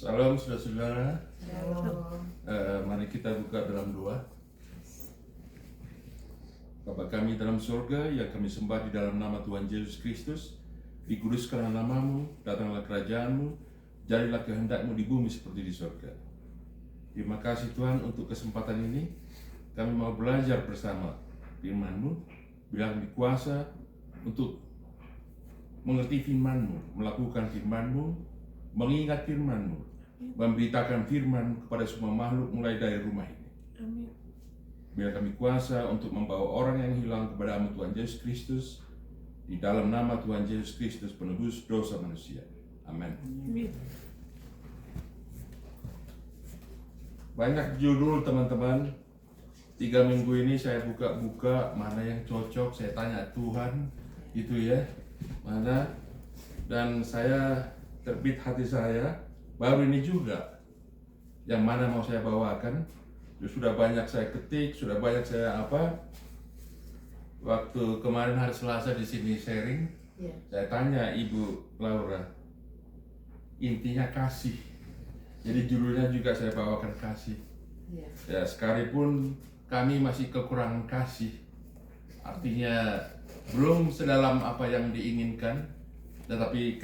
Salam saudara-saudara. Shalom. Mari kita buka dalam doa. Bapa kami dalam surga yang kami sembah di dalam nama Tuhan Yesus Kristus, dikuduskanlah namamu, datanglah kerajaanmu, jadilah kehendakmu di bumi seperti di surga. Terima kasih Tuhan untuk kesempatan ini. Kami mau belajar bersama firman-Mu, bilang di kuasa untuk mengerti firman-Mu, melakukan firman-Mu, mengingat firman-Mu, memberitakan firman kepada semua makhluk mulai dari rumah ini. Amin. Biar kami kuasa untuk membawa orang yang hilang kepada-Mu Tuhan Yesus Kristus, di dalam nama Tuhan Yesus Kristus penebus dosa manusia. Amin. Amin. Banyak judul teman-teman. 3 minggu ini saya buka-buka mana yang cocok, saya tanya Tuhan gitu ya, mana, dan saya terbit hati saya baru ini juga yang mana mau saya bawakan. Sudah banyak saya ketik, sudah banyak saya waktu kemarin hari Selasa di sini sharing, saya tanya Ibu Laura, intinya kasih. Jadi judulnya juga saya bawakan kasih. Ya, sekalipun kami masih kekurangan kasih, artinya belum sedalam apa yang diinginkan, tetapi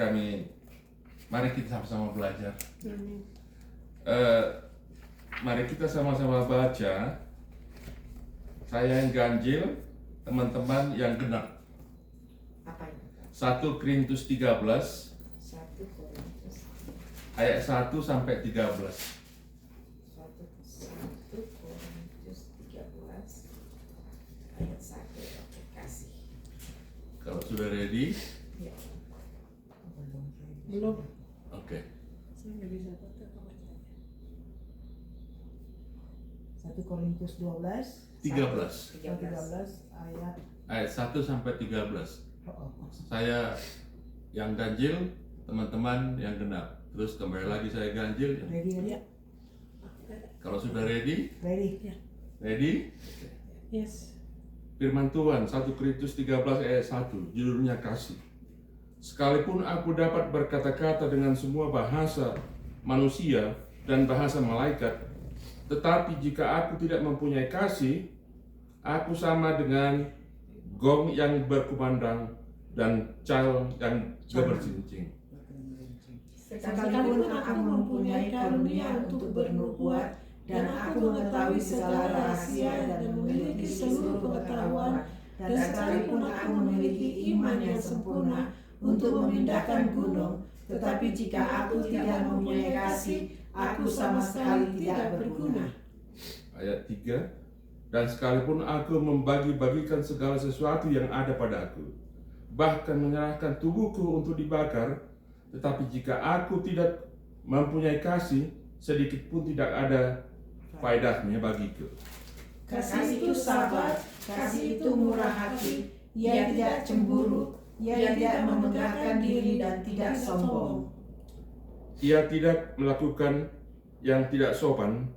mari kita sama-sama belajar. Amin. Mari kita sama-sama baca. Saya yang ganjil, teman-teman yang genap. Apa itu? 1 Korintus 13 1 Korintus ayat 1 sampai 13. 1 Korintus 13 ayat 1. Oke, kasih. Kalau sudah ready, Ya. Belum. oke. Saya nggak bisa baca bacanya. 1 Korintus 12 13 ayat 1 sampai 13. Saya yang ganjil, teman-teman yang genap. Terus kembali lagi saya ganjil. Ready? Ya. Kalau sudah ready? Ready? Ready? Yes. Firman Tuhan 1 Korintus 13 ayat 1, judulnya kasih. Sekalipun aku dapat berkata-kata dengan semua bahasa manusia dan bahasa malaikat, tetapi jika aku tidak mempunyai kasih, aku sama dengan gong yang berkumandang dan cal yang gemercincing. Sekalipun aku mempunyai karunia untuk bernubuat dan aku mengetahui segala rahasia dan memiliki seluruh pengetahuan, dan sekalipun aku memiliki iman yang sempurna untuk memindahkan gunung, tetapi jika aku tidak mempunyai kasih, aku sama sekali tidak berguna. Ayat 3, dan sekalipun aku membagi-bagikan segala sesuatu yang ada padaku, bahkan menyerahkan tubuhku untuk dibakar, tetapi jika aku tidak mempunyai kasih, sedikit pun tidak ada faedahnya bagiku. Kasih itu sabar, kasih itu murah hati, ia tidak cemburu, ia tidak memegahkan diri dan tidak sombong. Ia tidak melakukan yang tidak sopan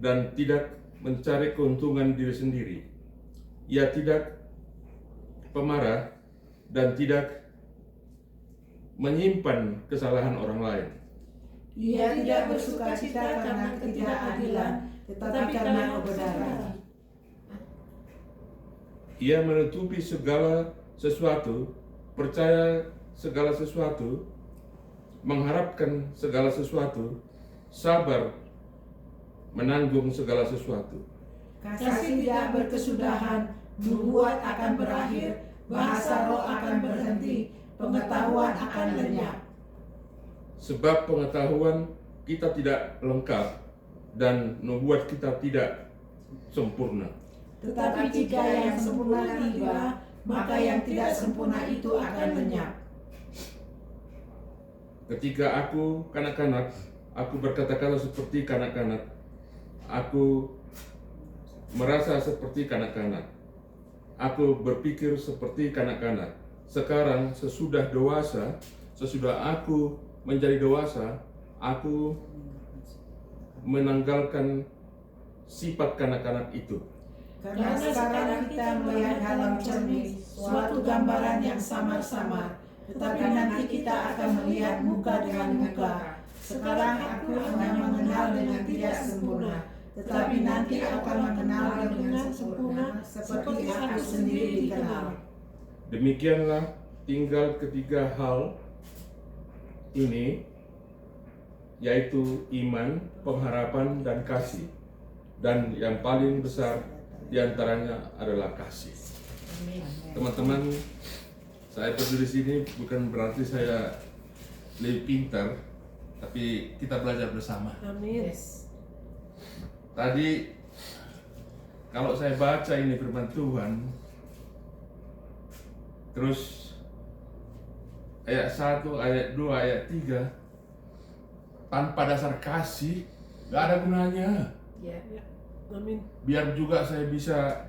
dan tidak mencari keuntungan diri sendiri. Ia tidak pemarah dan tidak menyimpan kesalahan orang lain. Ia tidak bersukacita karena ketidakadilan, tetapi karena kebenaran. Ia menutupi segala sesuatu, percaya segala sesuatu, mengharapkan segala sesuatu, sabar menanggung segala sesuatu. Kasih tidak berkesudahan, nubuat akan berakhir, bahasa roh akan berhenti, pengetahuan akan lenyap. Sebab pengetahuan kita tidak lengkap dan nubuat kita tidak sempurna. Tetapi jika yang sempurna tiba, maka yang tidak sempurna itu akan lenyap. Ketika aku kanak-kanak, aku berkata-kata seperti kanak-kanak. Aku merasa seperti kanak-kanak. Aku berpikir seperti kanak-kanak. Sekarang sesudah aku menjadi dewasa, aku menanggalkan sifat kanak-kanak itu. Karena sekarang kita melihat dalam cermin suatu gambaran yang samar-samar, tetapi nanti kita akan melihat muka dengan muka. Sekarang aku hanya mengenal dengan tidak sempurna, tetapi nanti akan mengenal dengan sempurna seperti aku sendiri dikenal. Demikianlah tinggal ketiga hal ini, yaitu iman, pengharapan, dan kasih. Dan yang paling besar diantaranya adalah kasih. Amin. Teman-teman, saya berdiri di sini bukan berarti saya lebih pintar, tapi kita belajar bersama. Amin. Yes. Tadi kalau saya baca ini firman Tuhan, terus ayat 1, ayat 2, ayat 3, tanpa dasar kasih gak ada gunanya. Ya. Amin. Biar juga saya bisa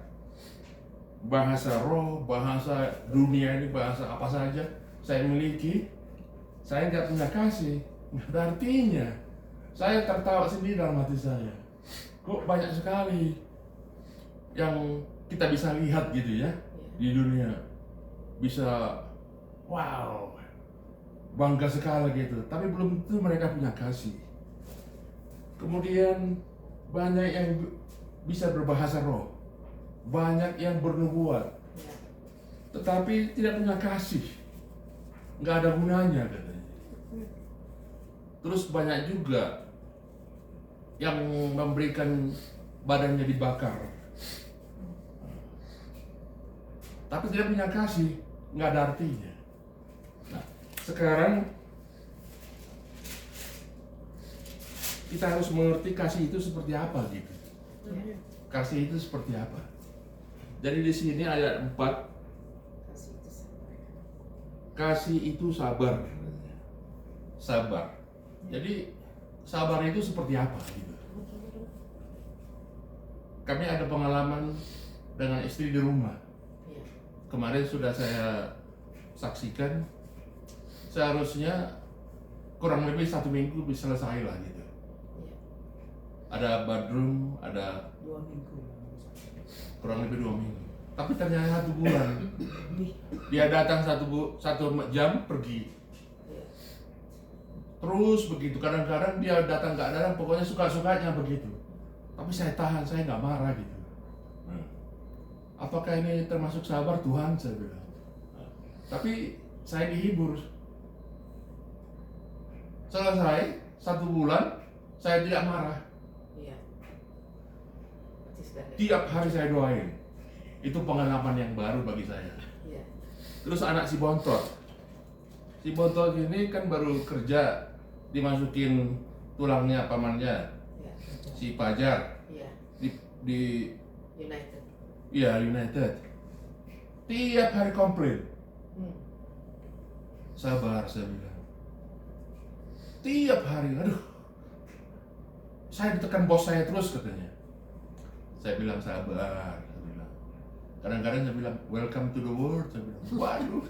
bahasa roh, bahasa dunia ini, bahasa apa saja saya miliki, saya nggak punya kasih, nggak ada artinya. Saya tertawa sendiri dalam hati saya. Kok banyak sekali yang kita bisa lihat gitu ya di dunia, bisa wow, bangga sekali gitu, tapi belum tentu mereka punya kasih. Kemudian banyak yang bisa berbahasa roh, banyak yang bernubuat, Ya. tetapi tidak punya kasih, nggak ada gunanya katanya. Terus banyak juga yang memberikan badannya dibakar, tapi tidak punya kasih, nggak ada artinya. Nah, sekarang kita harus mengerti kasih itu seperti apa gitu. Ya. Kasih itu seperti apa? Jadi di sini ayat 4, Kasih itu sabar. kasih itu sabar. Sabar. Jadi sabar itu seperti apa gitu. Kami ada pengalaman dengan istri di rumah. Ya. Kemarin sudah saya saksikan, seharusnya kurang lebih 1 minggu bisa selesai lah gitu. Ya. Ada badroom, ada 2 minggu. kurang lebih 2 minggu. Tapi ternyata 1 bulan. Dia datang 1 jam pergi. Ya. Terus begitu, kadang-kadang dia datang nggak datang, pokoknya suka-sukanya begitu. Tapi saya tahan, saya nggak marah gitu. Apakah ini termasuk sabar Tuhan? Saya bilang. Tapi saya dihibur. Selesai 1 bulan, saya tidak marah. Ya. Berarti sudah ada. Tiap hari saya doain. Itu pengalaman yang baru bagi saya. Ya. Terus anak si Bontot. Si Bontot ini kan baru kerja, dimasukin tulangnya pamannya, Ya. si Pajar, Ya. di United. ya United. Tiap hari komplain. Sabar, saya bilang. Tiap hari, aduh. Saya ditekan bos saya terus katanya. Saya bilang sabar, saya bilang. Kadang-kadang saya bilang welcome to the world, saya bilang. Waduh.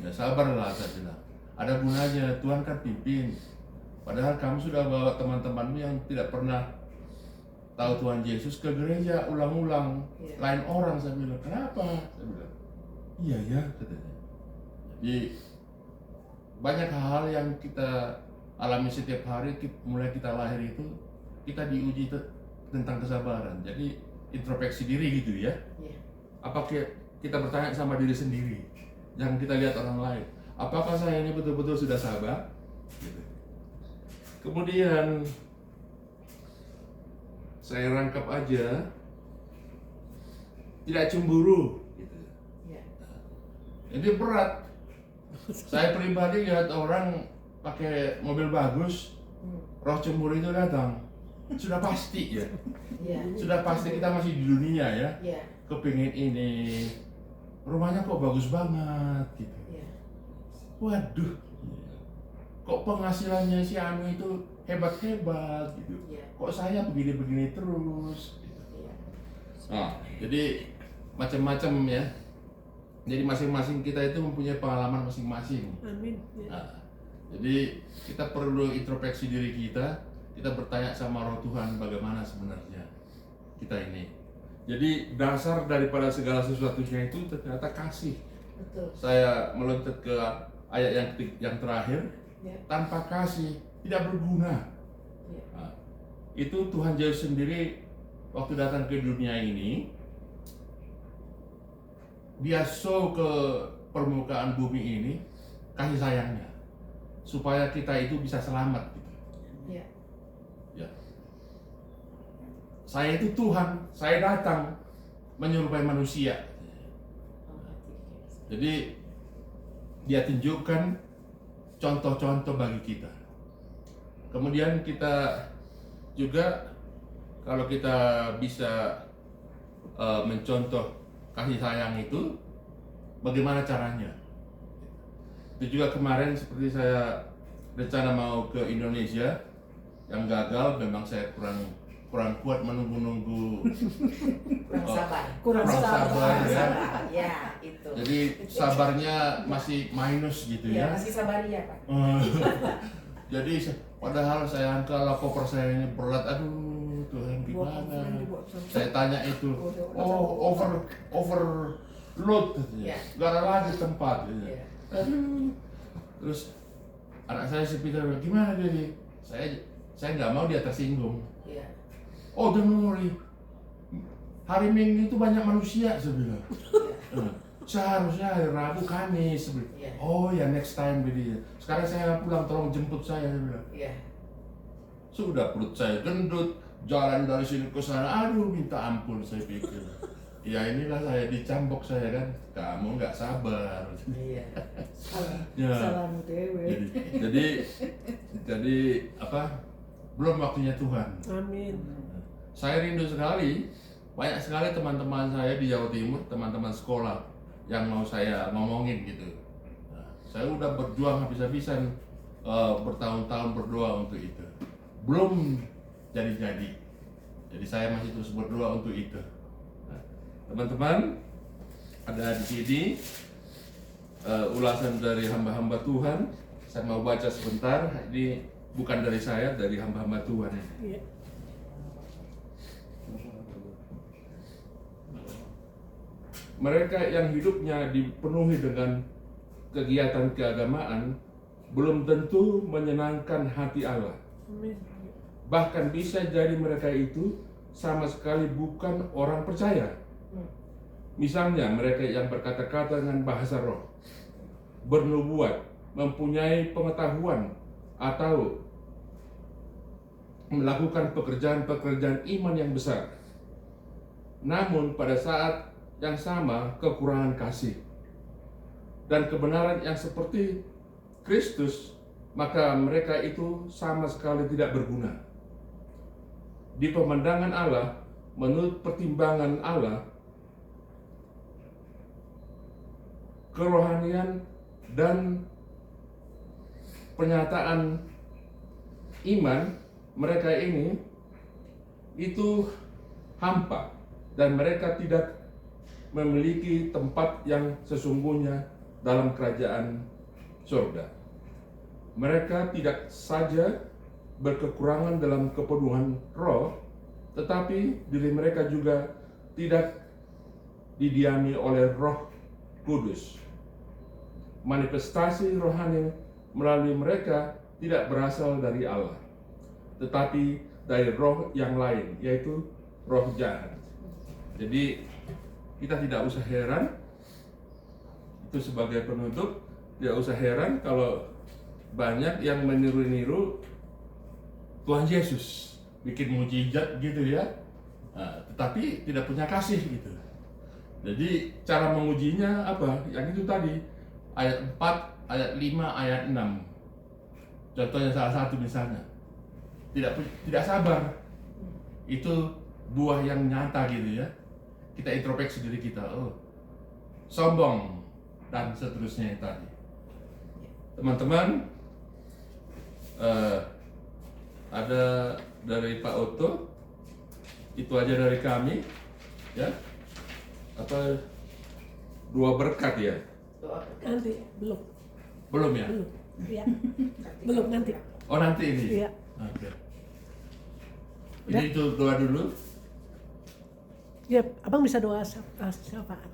Ya sabarlah, saya bilang. Ada gunanya, Tuhan kan pimpin. Padahal kamu sudah bawa teman-temanmu yang tidak pernah tahu Tuhan Yesus ke gereja ulang-ulang. Iya. Lain orang, saya bilang. Kenapa? Saya bilang. Iya ya, katanya. Jadi banyak hal yang kita alami setiap hari, mulai kita lahir itu kita diuji tentang kesabaran. Jadi introspeksi diri gitu ya. Ya. Apakah kita bertanya sama diri sendiri, jangan kita lihat orang lain. Apakah saya ini betul-betul sudah sabar? Gitu. Kemudian saya rangkap aja, tidak cemburu. Gitu. Ya. Ini berat. Saya pribadi lihat orang pakai mobil bagus, roh cemburu itu datang. Sudah pasti ya. Ya. Sudah pasti kita masih di dunia ya. Ya. Kepingin ini, rumahnya kok bagus banget gitu. Ya. Waduh, kok penghasilannya si Anu itu hebat-hebat gitu. Ya. Kok saya begini-begini terus gitu. Ya. Nah, jadi macam-macam ya. Jadi masing-masing kita itu mempunyai pengalaman masing-masing. Amin. Nah, jadi kita perlu introspeksi diri kita bertanya sama Roh Tuhan bagaimana sebenarnya kita ini. Jadi dasar daripada segala sesuatunya itu ternyata kasih. Betul. Saya meloncat ke ayat yang terakhir, Ya. tanpa kasih tidak berguna. Ya. Nah, itu Tuhan Yesus sendiri waktu datang ke dunia ini, dia show ke permukaan bumi ini kasih sayangnya supaya kita itu bisa selamat gitu. Ya. Ya. Saya itu Tuhan, saya datang menyerupai manusia. Jadi dia tunjukkan contoh-contoh bagi kita. Kemudian kita juga kalau kita bisa mencontoh kasih sayang itu, bagaimana caranya? Itu juga kemarin seperti saya rencana mau ke Indonesia, yang gagal memang saya kurang kuat menunggu Kurang sabar. Kurang sabar. ya. Ya, itu. Jadi sabarnya masih minus gitu Ya, ya. masih sabar ya, Pak. Jadi padahal saya angka koper saya ini berat, aduh Tuhan gimana? Saya tanya itu, overload katanya. Ya. Gak ada lagi tempat. Gitu. Ya. Terus anak saya si Peter bilang, gimana jadi? Saya nggak mau dia tersinggung. Ya. Oh don't worry, hari Minggu itu banyak manusia saya bilang. Seharusnya hari Rabu Kamis. Ya. Oh ya next time jadi. Sekarang saya pulang, tolong jemput saya bilang. Ya. Sudah perut saya gendut, jalan dari sini ke sana, aduh minta ampun saya pikir. Ya inilah saya dicambok saya kan, kamu nggak sabar. Iya. Ya. Salam dewe. Jadi apa? Belum waktunya Tuhan. Amin. Saya rindu sekali, banyak sekali teman-teman saya di Jawa Timur, teman-teman sekolah yang mau saya ngomongin gitu. Nah, saya udah berjuang habis-habisan, bertahun-tahun berdoa untuk itu. Belum jadi-jadi. Jadi saya masih terus berdoa untuk itu. Nah, teman-teman, ada di sini ulasan dari hamba-hamba Tuhan. Saya mau baca sebentar. Ini bukan dari saya, dari hamba-hamba Tuhan. Iya. Mereka yang hidupnya dipenuhi dengan kegiatan keagamaan belum tentu menyenangkan hati Allah. Amin. Bahkan bisa jadi mereka itu sama sekali bukan orang percaya. Misalnya mereka yang berkata-kata dengan bahasa roh, bernubuat, mempunyai pengetahuan, atau melakukan pekerjaan-pekerjaan iman yang besar. Namun pada saat yang sama kekurangan kasih dan kebenaran yang seperti Kristus, maka mereka itu sama sekali tidak berguna. Di pemandangan Allah, menurut pertimbangan Allah, kerohanian dan pernyataan iman mereka ini itu hampa dan mereka tidak memiliki tempat yang sesungguhnya dalam kerajaan surga. Mereka tidak saja berkekurangan dalam kepenuhan roh, tetapi diri mereka juga tidak didiami oleh Roh Kudus. Manifestasi rohani melalui mereka tidak berasal dari Allah, tetapi dari roh yang lain, yaitu roh jahat. Jadi kita tidak usah heran, itu sebagai penutup, tidak usah heran kalau banyak yang meniru-niru Tuhan Yesus, bikin mujizat gitu ya, tetapi tidak punya kasih gitu. Jadi cara mengujinya apa? Yang itu tadi, ayat 4, ayat 5, ayat 6. Contohnya salah satu misalnya, tidak sabar, itu buah yang nyata gitu ya. Kita introspeksi diri kita, sombong dan seterusnya tadi. Teman-teman, ada dari Pak Otto, itu aja dari kami, ya. Apa 2 berkat ya? Nanti Belum ya? belum. Ya. Belum nanti. Oh nanti ini. Iya. Oke. Ini itu doa dulu. Ya, abang bisa doa syafaat.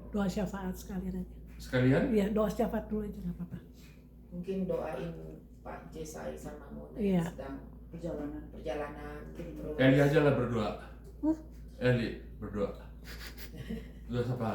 Doa syafaat sekalian aja. Sekalian. Iya, doa syafaat dulu aja nggak apa-apa. Mungkin doain Pak Jesai sama Mona Iya. yang sedang perjalanan terus. Eli aja lah berdoa. Eli berdoa. Doa apa?